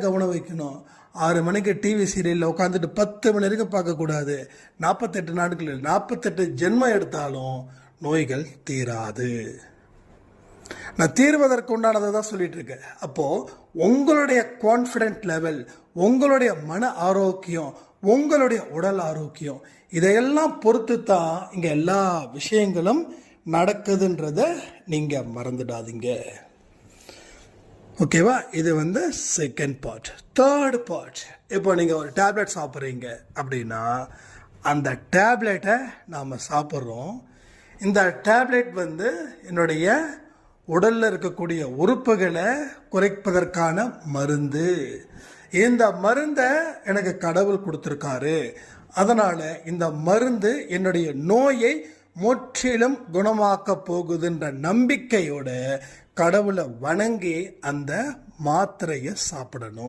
கவனம் வைக்கணும். 6 மணிக்கு டிவி சீரியலில் உட்காந்துட்டு 10 மணி வரைக்கும் பார்க்கக்கூடாது. 48 நாட்கள் 48 ஜென்மம் எடுத்தாலும் நோய்கள் தீராது. நான் தீர்வதற்கு உண்டானதை தான் சொல்லிட்டு இருக்கேன். அப்போது உங்களுடைய கான்ஃபிடென்ட் லெவல், உங்களுடைய மன ஆரோக்கியம், உங்களுடைய உடல் ஆரோக்கியம், இதையெல்லாம் பொறுத்து தான் இங்கே எல்லா விஷயங்களும் நடக்குதுன்றத நீங்கள் மறந்துடாதீங்க. ஓகேவா? இது செகண்ட் பார்ட். தேர்ட் பார்ட், இப்போ நீங்கள் ஒரு டேப்லெட் சாப்பிட்றீங்க அப்படின்னா அந்த டேப்லெட்டை நாம் சாப்பிட்றோம். இந்த டேப்லெட் என்னுடைய உடலில் இருக்கக்கூடிய உறுப்புகளை குறைப்பதற்கான மருந்து. இந்த மருந்தை எனக்கு கடவுள் கொடுத்துருக்காரு. அதனால் இந்த மருந்து என்னுடைய நோயை முற்றிலும் குணமாக்க போகுதுன்ற நம்பிக்கையோட கடவுளை வணங்கி அந்த மாத்திரையை சாப்பிடணும்.